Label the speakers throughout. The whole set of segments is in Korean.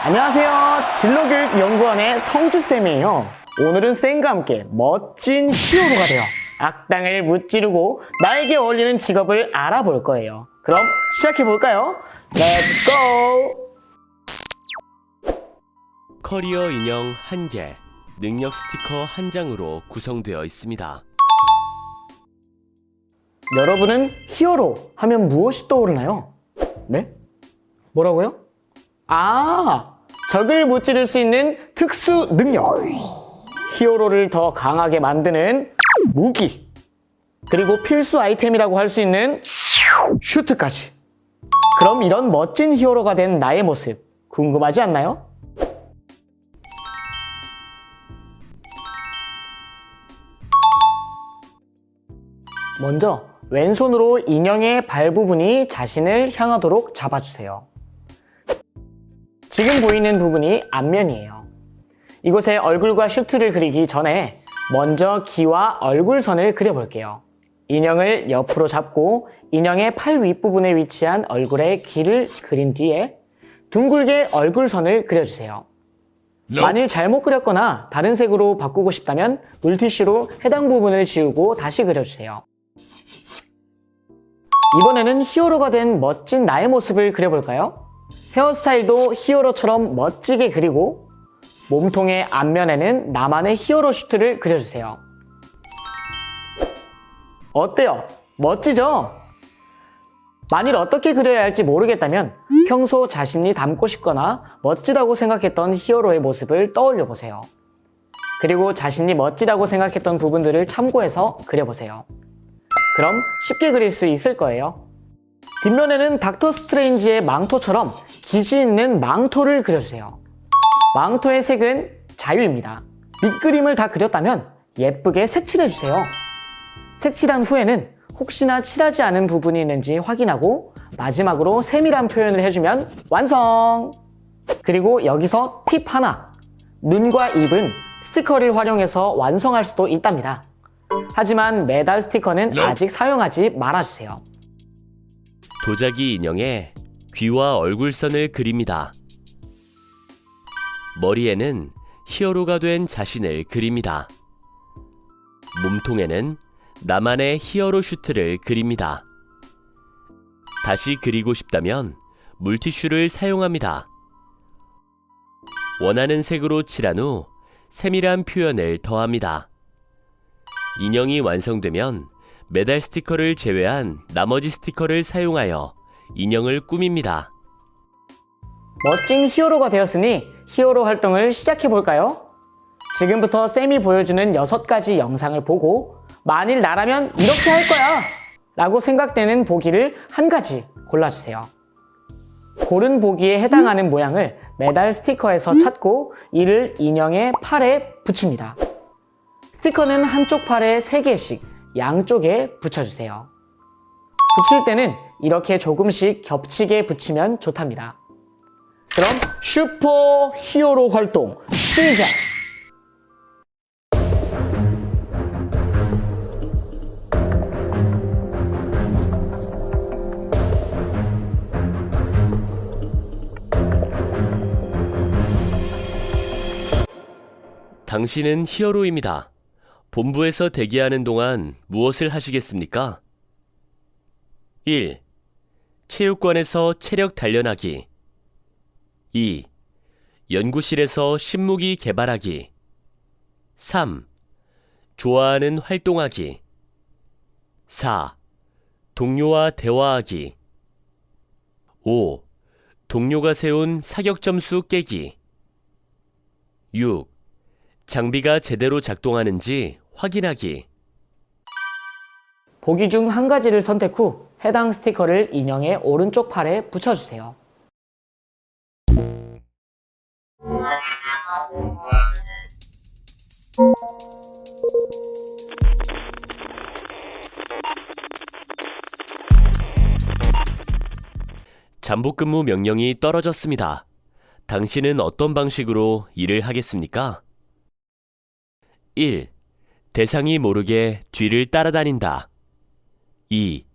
Speaker 1: 안녕하세요. 진로교육연구원의 성주쌤이에요. 오늘은 쌤과 함께 멋진 히어로가 되어 악당을 무찌르고 나에게 어울리는 직업을 알아볼 거예요. 그럼 시작해볼까요? Let's go!
Speaker 2: 커리어 인형 1개, 능력 스티커 1장으로 구성되어 있습니다.
Speaker 1: 여러분은 히어로 하면 무엇이 떠오르나요? 네? 뭐라고요? 적을 무찌를 수 있는 특수 능력. 히어로를 더 강하게 만드는 무기. 그리고 필수 아이템이라고 할 수 있는 슈트까지. 그럼 이런 멋진 히어로가 된 나의 모습 궁금하지 않나요? 먼저 왼손으로 인형의 발 부분이 자신을 향하도록 잡아주세요. 지금 보이는 부분이 앞면이에요. 이곳에 얼굴과 슈트를 그리기 전에 먼저 귀와 얼굴선을 그려볼게요. 인형을 옆으로 잡고 인형의 팔 윗부분에 위치한 얼굴의 귀를 그린 뒤에 둥글게 얼굴선을 그려주세요. 만일 잘못 그렸거나 다른 색으로 바꾸고 싶다면 물티슈로 해당 부분을 지우고 다시 그려주세요. 이번에는 히어로가 된 멋진 나의 모습을 그려볼까요? 헤어스타일도 히어로처럼 멋지게 그리고 몸통의 앞면에는 나만의 히어로 슈트를 그려주세요. 어때요? 멋지죠? 만일 어떻게 그려야 할지 모르겠다면 평소 자신이 닮고 싶거나 멋지다고 생각했던 히어로의 모습을 떠올려 보세요. 그리고 자신이 멋지다고 생각했던 부분들을 참고해서 그려보세요. 그럼 쉽게 그릴 수 있을 거예요. 뒷면에는 닥터 스트레인지의 망토처럼 기지 있는 망토를 그려주세요. 망토의 색은 자유입니다. 밑그림을 다 그렸다면 예쁘게 색칠해주세요. 색칠한 후에는 혹시나 칠하지 않은 부분이 있는지 확인하고 마지막으로 세밀한 표현을 해주면 완성! 그리고 여기서 팁 하나! 눈과 입은 스티커를 활용해서 완성할 수도 있답니다. 하지만 메달 스티커는 아직 사용하지 말아주세요.
Speaker 2: 도자기 인형에 귀와 얼굴선을 그립니다. 머리에는 히어로가 된 자신을 그립니다. 몸통에는 나만의 히어로 슈트를 그립니다. 다시 그리고 싶다면 물티슈를 사용합니다. 원하는 색으로 칠한 후 세밀한 표현을 더합니다. 인형이 완성되면 메달 스티커를 제외한 나머지 스티커를 사용하여 인형을 꾸밉니다.
Speaker 1: 멋진 히어로가 되었으니 히어로 활동을 시작해볼까요? 지금부터 쌤이 보여주는 6가지 영상을 보고 만일 나라면 이렇게 할 거야! 라고 생각되는 보기를 한 가지 골라주세요. 고른 보기에 해당하는 모양을 메달 스티커에서 찾고 이를 인형의 팔에 붙입니다. 스티커는 한쪽 팔에 3개씩 양쪽에 붙여주세요. 붙일 때는 이렇게 조금씩 겹치게 붙이면 좋답니다. 그럼 슈퍼 히어로 활동 시작!
Speaker 2: 당신은 히어로입니다. 본부에서 대기하는 동안 무엇을 하시겠습니까? 1. 체육관에서 체력 단련하기. 2. 연구실에서 신무기 개발하기. 3. 좋아하는 활동하기. 4. 동료와 대화하기. 5. 동료가 세운 사격 점수 깨기. 6. 장비가 제대로 작동하는지 확인하기.
Speaker 1: 보기 중 한 가지를 선택 후 해당 스티커를 인형의 오른쪽 팔에 붙여주세요.
Speaker 2: 잠복근무 명령이 떨어졌습니다. 당신은 어떤 방식으로 일을 하겠습니까? 1. 대상이 모르게 뒤를 따라다닌다. 2.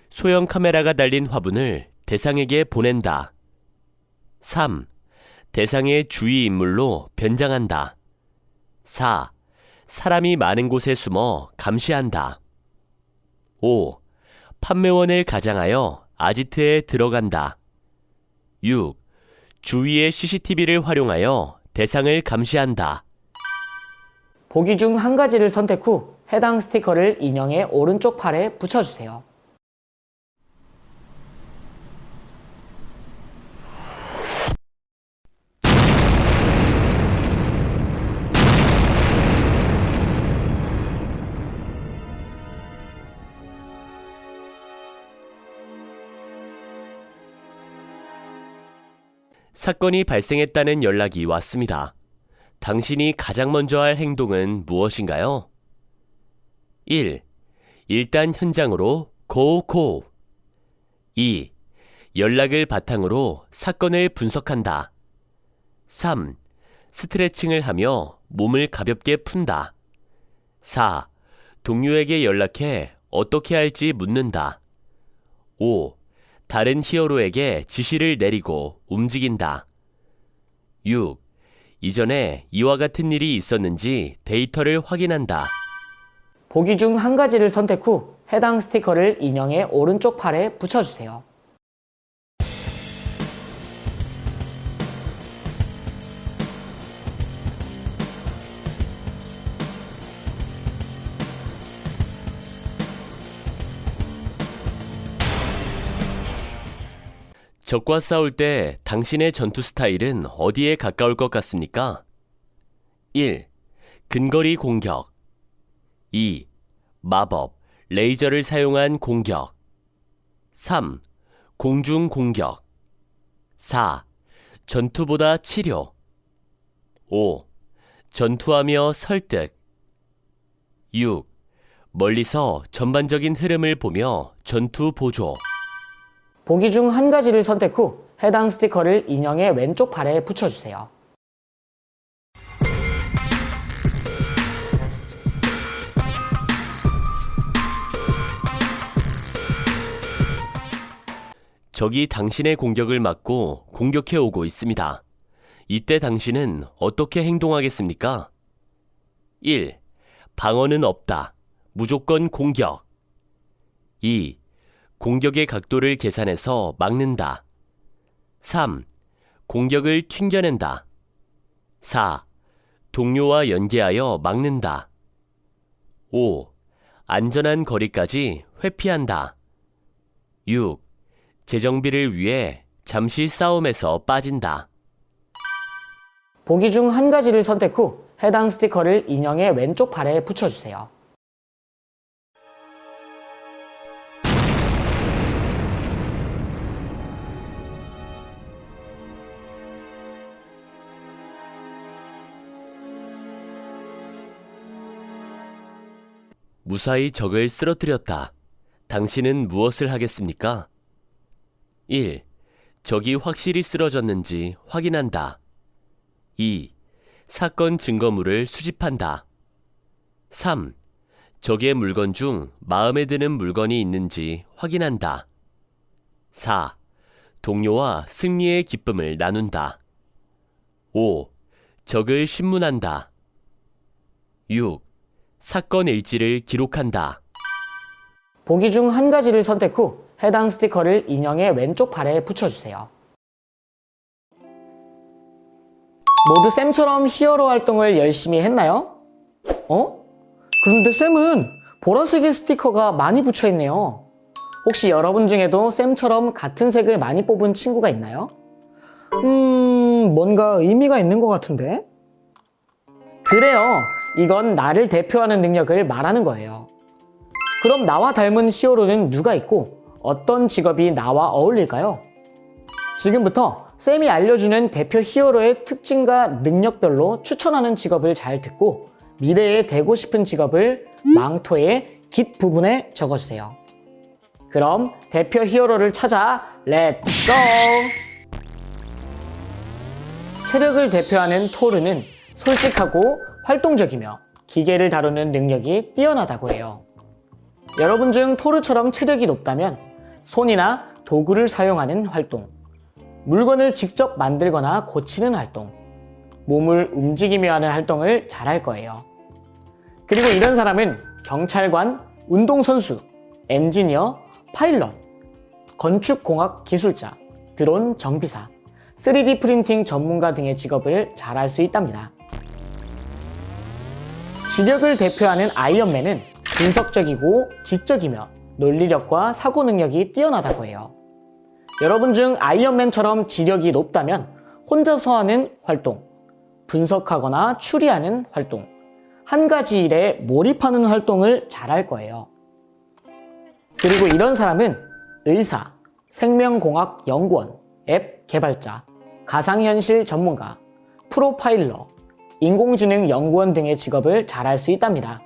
Speaker 2: 소형 카메라가 달린 화분을 대상에게 보낸다. 3. 대상의 주의 인물로 변장한다. 4. 사람이 많은 곳에 숨어 감시한다. 5. 판매원을 가장하여 아지트에 들어간다. 6. 주위의 CCTV를 활용하여 대상을 감시한다.
Speaker 1: 보기 중 한 가지를 선택 후 해당 스티커를 인형의 오른쪽 팔에 붙여주세요.
Speaker 2: 사건이 발생했다는 연락이 왔습니다. 당신이 가장 먼저 할 행동은 무엇인가요? 1. 일단 현장으로 고! 2. 연락을 바탕으로 사건을 분석한다. 3. 스트레칭을 하며 몸을 가볍게 푼다. 4. 동료에게 연락해 어떻게 할지 묻는다. 5. 다른 히어로에게 지시를 내리고 움직인다. 6. 이전에 이와 같은 일이 있었는지 데이터를 확인한다.
Speaker 1: 보기 중 한 가지를 선택 후 해당 스티커를 인형의 오른쪽 팔에 붙여주세요.
Speaker 2: 적과 싸울 때 당신의 전투 스타일은 어디에 가까울 것 같습니까? 1. 근거리 공격. 2. 마법, 레이저를 사용한 공격. 3. 공중 공격. 4. 전투보다 치료. 5. 전투하며 설득. 6. 멀리서 전반적인 흐름을 보며 전투 보조.
Speaker 1: 보기 중 한 가지를 선택 후 해당 스티커를 인형의 왼쪽 팔에 붙여주세요.
Speaker 2: 적이 당신의 공격을 막고 공격해 오고 있습니다. 이때 당신은 어떻게 행동하겠습니까? 1. 방어는 없다. 무조건 공격. 2. 공격의 각도를 계산해서 막는다. 3. 공격을 튕겨낸다. 4. 동료와 연계하여 막는다. 5. 안전한 거리까지 회피한다. 6. 재정비를 위해 잠시 싸움에서 빠진다.
Speaker 1: 보기 중 한 가지를 선택 후 해당 스티커를 인형의 왼쪽 팔에 붙여주세요.
Speaker 2: 무사히 적을 쓰러뜨렸다. 당신은 무엇을 하겠습니까? 1. 적이 확실히 쓰러졌는지 확인한다. 2. 사건 증거물을 수집한다. 3. 적의 물건 중 마음에 드는 물건이 있는지 확인한다. 4. 동료와 승리의 기쁨을 나눈다. 5. 적을 신문한다. 6. 사건 일지를 기록한다.
Speaker 1: 보기 중 한 가지를 선택 후 해당 스티커를 인형의 왼쪽 팔에 붙여주세요. 모두 쌤처럼 히어로 활동을 열심히 했나요? 그런데 쌤은 보라색의 스티커가 많이 붙여있네요. 혹시 여러분 중에도 쌤처럼 같은 색을 많이 뽑은 친구가 있나요? 뭔가 의미가 있는 것 같은데? 그래요. 이건 나를 대표하는 능력을 말하는 거예요. 그럼 나와 닮은 히어로는 누가 있고 어떤 직업이 나와 어울릴까요? 지금부터 쌤이 알려주는 대표 히어로의 특징과 능력별로 추천하는 직업을 잘 듣고 미래에 되고 싶은 직업을 망토의 깃 부분에 적어주세요. 그럼 대표 히어로를 찾아 렛츠 고! 체력을 대표하는 토르는 솔직하고 활동적이며 기계를 다루는 능력이 뛰어나다고 해요. 여러분 중 토르처럼 체력이 높다면 손이나 도구를 사용하는 활동, 물건을 직접 만들거나 고치는 활동, 몸을 움직이며 하는 활동을 잘할 거예요. 그리고 이런 사람은 경찰관, 운동선수, 엔지니어, 파일럿, 건축공학 기술자, 드론 정비사, 3D 프린팅 전문가 등의 직업을 잘할 수 있답니다. 지력을 대표하는 아이언맨은 분석적이고 지적이며 논리력과 사고 능력이 뛰어나다고 해요. 여러분 중 아이언맨처럼 지력이 높다면 혼자서 하는 활동, 분석하거나 추리하는 활동, 한 가지 일에 몰입하는 활동을 잘할 거예요. 그리고 이런 사람은 의사, 생명공학 연구원, 앱 개발자, 가상현실 전문가, 프로파일러, 인공지능 연구원 등의 직업을 잘할 수 있답니다.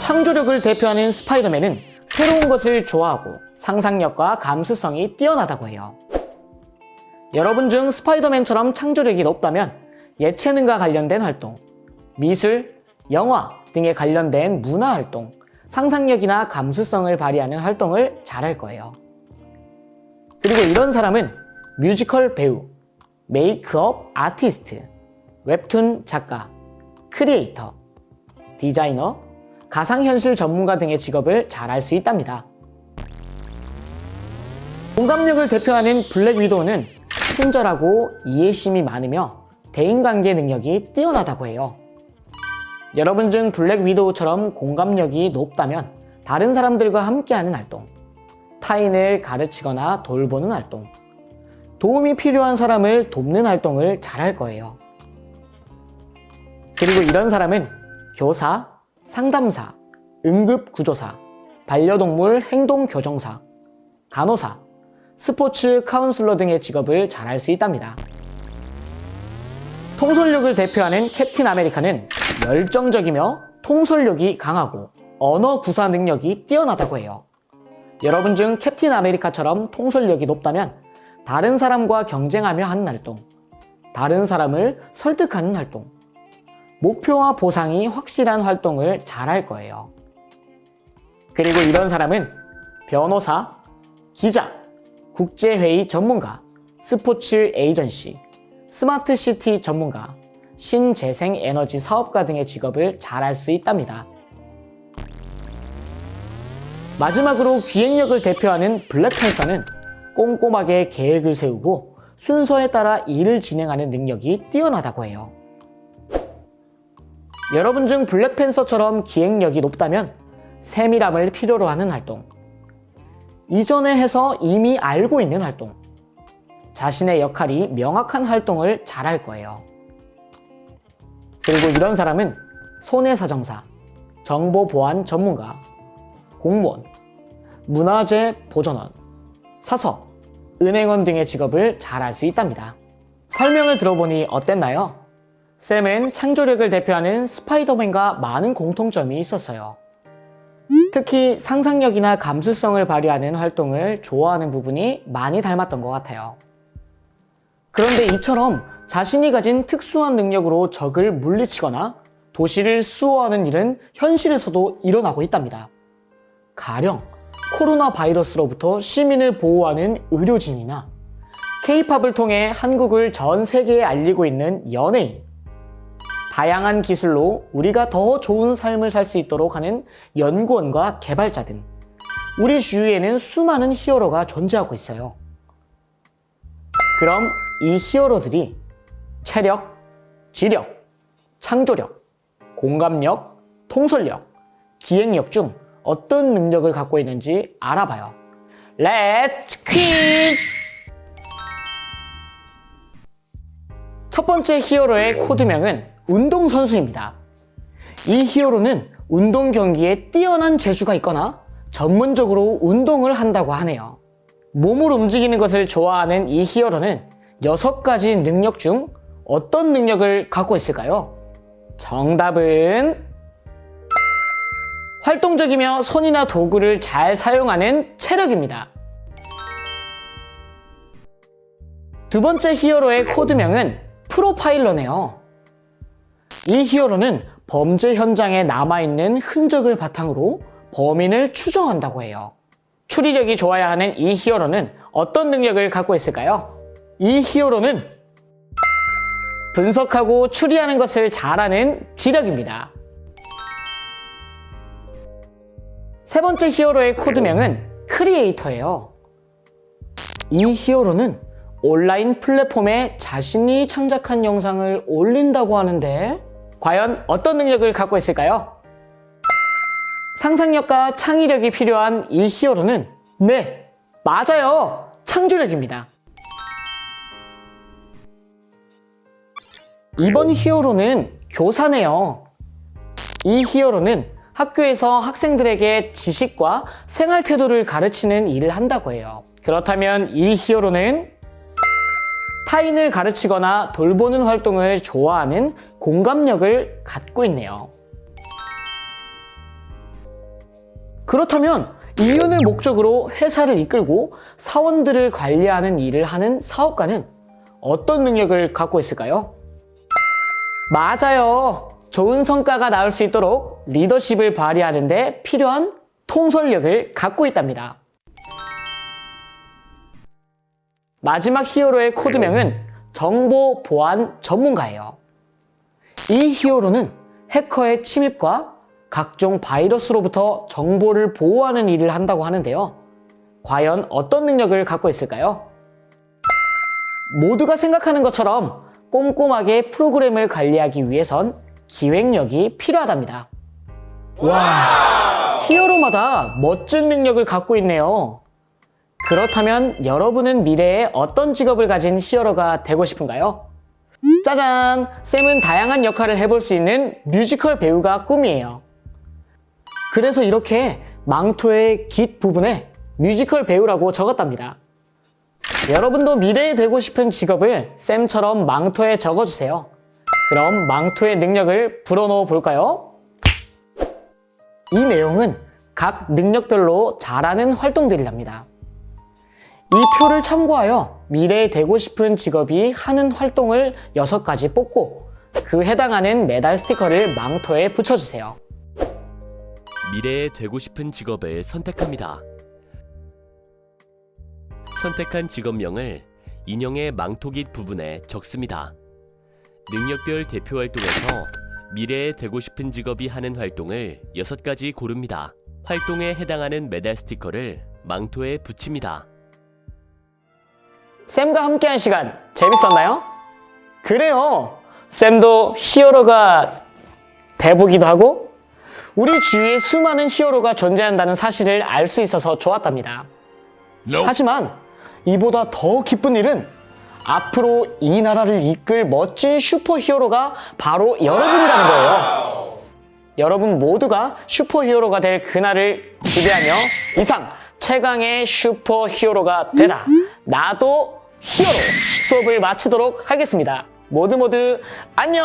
Speaker 1: 창조력을 대표하는 스파이더맨은 새로운 것을 좋아하고 상상력과 감수성이 뛰어나다고 해요. 여러분 중 스파이더맨처럼 창조력이 높다면 예체능과 관련된 활동, 미술, 영화 등에 관련된 문화활동, 상상력이나 감수성을 발휘하는 활동을 잘할 거예요. 그리고 이런 사람은 뮤지컬 배우, 메이크업 아티스트, 웹툰 작가, 크리에이터, 디자이너, 가상현실 전문가 등의 직업을 잘할 수 있답니다. 공감력을 대표하는 블랙 위도우는 친절하고 이해심이 많으며 대인관계 능력이 뛰어나다고 해요. 여러분 중 블랙 위도우처럼 공감력이 높다면 다른 사람들과 함께하는 활동, 타인을 가르치거나 돌보는 활동, 도움이 필요한 사람을 돕는 활동을 잘할 거예요. 그리고 이런 사람은 교사, 상담사, 응급구조사, 반려동물 행동교정사, 간호사, 스포츠 카운슬러 등의 직업을 잘할 수 있답니다. 통솔력을 대표하는 캡틴 아메리카는 열정적이며 통솔력이 강하고 언어 구사 능력이 뛰어나다고 해요. 여러분 중 캡틴 아메리카처럼 통솔력이 높다면 다른 사람과 경쟁하며 하는 활동, 다른 사람을 설득하는 활동, 목표와 보상이 확실한 활동을 잘할 거예요. 그리고 이런 사람은 변호사, 기자, 국제회의 전문가, 스포츠 에이전시, 스마트시티 전문가, 신재생에너지 사업가 등의 직업을 잘할 수 있답니다. 마지막으로 기획력을 대표하는 블랙팬서는 꼼꼼하게 계획을 세우고 순서에 따라 일을 진행하는 능력이 뛰어나다고 해요. 여러분 중 블랙팬서처럼 기획력이 높다면 세밀함을 필요로 하는 활동, 이전에 해서 이미 알고 있는 활동, 자신의 역할이 명확한 활동을 잘할 거예요. 그리고 이런 사람은 손해사정사, 정보보안 전문가, 공무원, 문화재 보존원, 사서, 은행원 등의 직업을 잘할 수 있답니다. 설명을 들어보니 어땠나요? 샘은 창조력을 대표하는 스파이더맨과 많은 공통점이 있었어요. 특히 상상력이나 감수성을 발휘하는 활동을 좋아하는 부분이 많이 닮았던 것 같아요. 그런데 이처럼 자신이 가진 특수한 능력으로 적을 물리치거나 도시를 수호하는 일은 현실에서도 일어나고 있답니다. 가령 코로나 바이러스로부터 시민을 보호하는 의료진이나 K-팝을 통해 한국을 전 세계에 알리고 있는 연예인, 다양한 기술로 우리가 더 좋은 삶을 살 수 있도록 하는 연구원과 개발자 등 우리 주위에는 수많은 히어로가 존재하고 있어요. 그럼 이 히어로들이 체력, 지력, 창조력, 공감력, 통솔력, 기획력 중 어떤 능력을 갖고 있는지 알아봐요. 렛츠 퀴즈! 첫 번째 히어로의 코드명은 운동선수입니다. 이 히어로는 운동 경기에 뛰어난 재주가 있거나 전문적으로 운동을 한다고 하네요. 몸을 움직이는 것을 좋아하는 이 히어로는 6가지 능력 중 어떤 능력을 갖고 있을까요? 정답은 활동적이며 손이나 도구를 잘 사용하는 체력입니다. 두 번째 히어로의 코드명은 프로파일러네요. 이 히어로는 범죄 현장에 남아있는 흔적을 바탕으로 범인을 추정한다고 해요. 추리력이 좋아야 하는 이 히어로는 어떤 능력을 갖고 있을까요? 이 히어로는 분석하고 추리하는 것을 잘하는 지력입니다. 세 번째 히어로의 코드명은 크리에이터예요. 이 히어로는 온라인 플랫폼에 자신이 창작한 영상을 올린다고 하는데 과연 어떤 능력을 갖고 있을까요? 상상력과 창의력이 필요한 이 히어로는 네, 맞아요! 창조력입니다. 이번 히어로는 교사네요. 이 히어로는 학교에서 학생들에게 지식과 생활 태도를 가르치는 일을 한다고 해요. 그렇다면 이 히어로는 타인을 가르치거나 돌보는 활동을 좋아하는 공감력을 갖고 있네요. 그렇다면 이윤을 목적으로 회사를 이끌고 사원들을 관리하는 일을 하는 사업가는 어떤 능력을 갖고 있을까요? 맞아요. 좋은 성과가 나올 수 있도록 리더십을 발휘하는 데 필요한 통솔력을 갖고 있답니다. 마지막 히어로의 코드명은 정보 보안 전문가예요. 이 히어로는 해커의 침입과 각종 바이러스로부터 정보를 보호하는 일을 한다고 하는데요. 과연 어떤 능력을 갖고 있을까요? 모두가 생각하는 것처럼 꼼꼼하게 프로그램을 관리하기 위해선 기획력이 필요하답니다. 와, 히어로마다 멋진 능력을 갖고 있네요. 그렇다면 여러분은 미래에 어떤 직업을 가진 히어로가 되고 싶은가요? 짜잔! 쌤은 다양한 역할을 해볼 수 있는 뮤지컬 배우가 꿈이에요. 그래서 이렇게 망토의 깃 부분에 뮤지컬 배우라고 적었답니다. 여러분도 미래에 되고 싶은 직업을 쌤처럼 망토에 적어주세요. 그럼 망토의 능력을 불어넣어 볼까요? 이 내용은 각 능력별로 잘하는 활동들이랍니다. 이 표를 참고하여 미래에 되고 싶은 직업이 하는 활동을 6가지 뽑고 그 해당하는 메달 스티커를 망토에 붙여주세요.
Speaker 2: 미래에 되고 싶은 직업을 선택합니다. 선택한 직업명을 인형의 망토깃 부분에 적습니다. 능력별 대표 활동에서 미래에 되고 싶은 직업이 하는 활동을 6가지 고릅니다. 활동에 해당하는 메달 스티커를 망토에 붙입니다.
Speaker 1: 쌤과 함께한 시간 재밌었나요? 그래요! 쌤도 히어로가 돼보기도 하고 우리 주위에 수많은 히어로가 존재한다는 사실을 알 수 있어서 좋았답니다. 하지만 이보다 더 기쁜 일은 앞으로 이 나라를 이끌 멋진 슈퍼히어로가 바로 여러분이라는 거예요. 여러분 모두가 슈퍼히어로가 될 그날을 기대하며 이상 최강의 슈퍼히어로가 되다. 나도 히어로 수업을 마치도록 하겠습니다. 모두 안녕!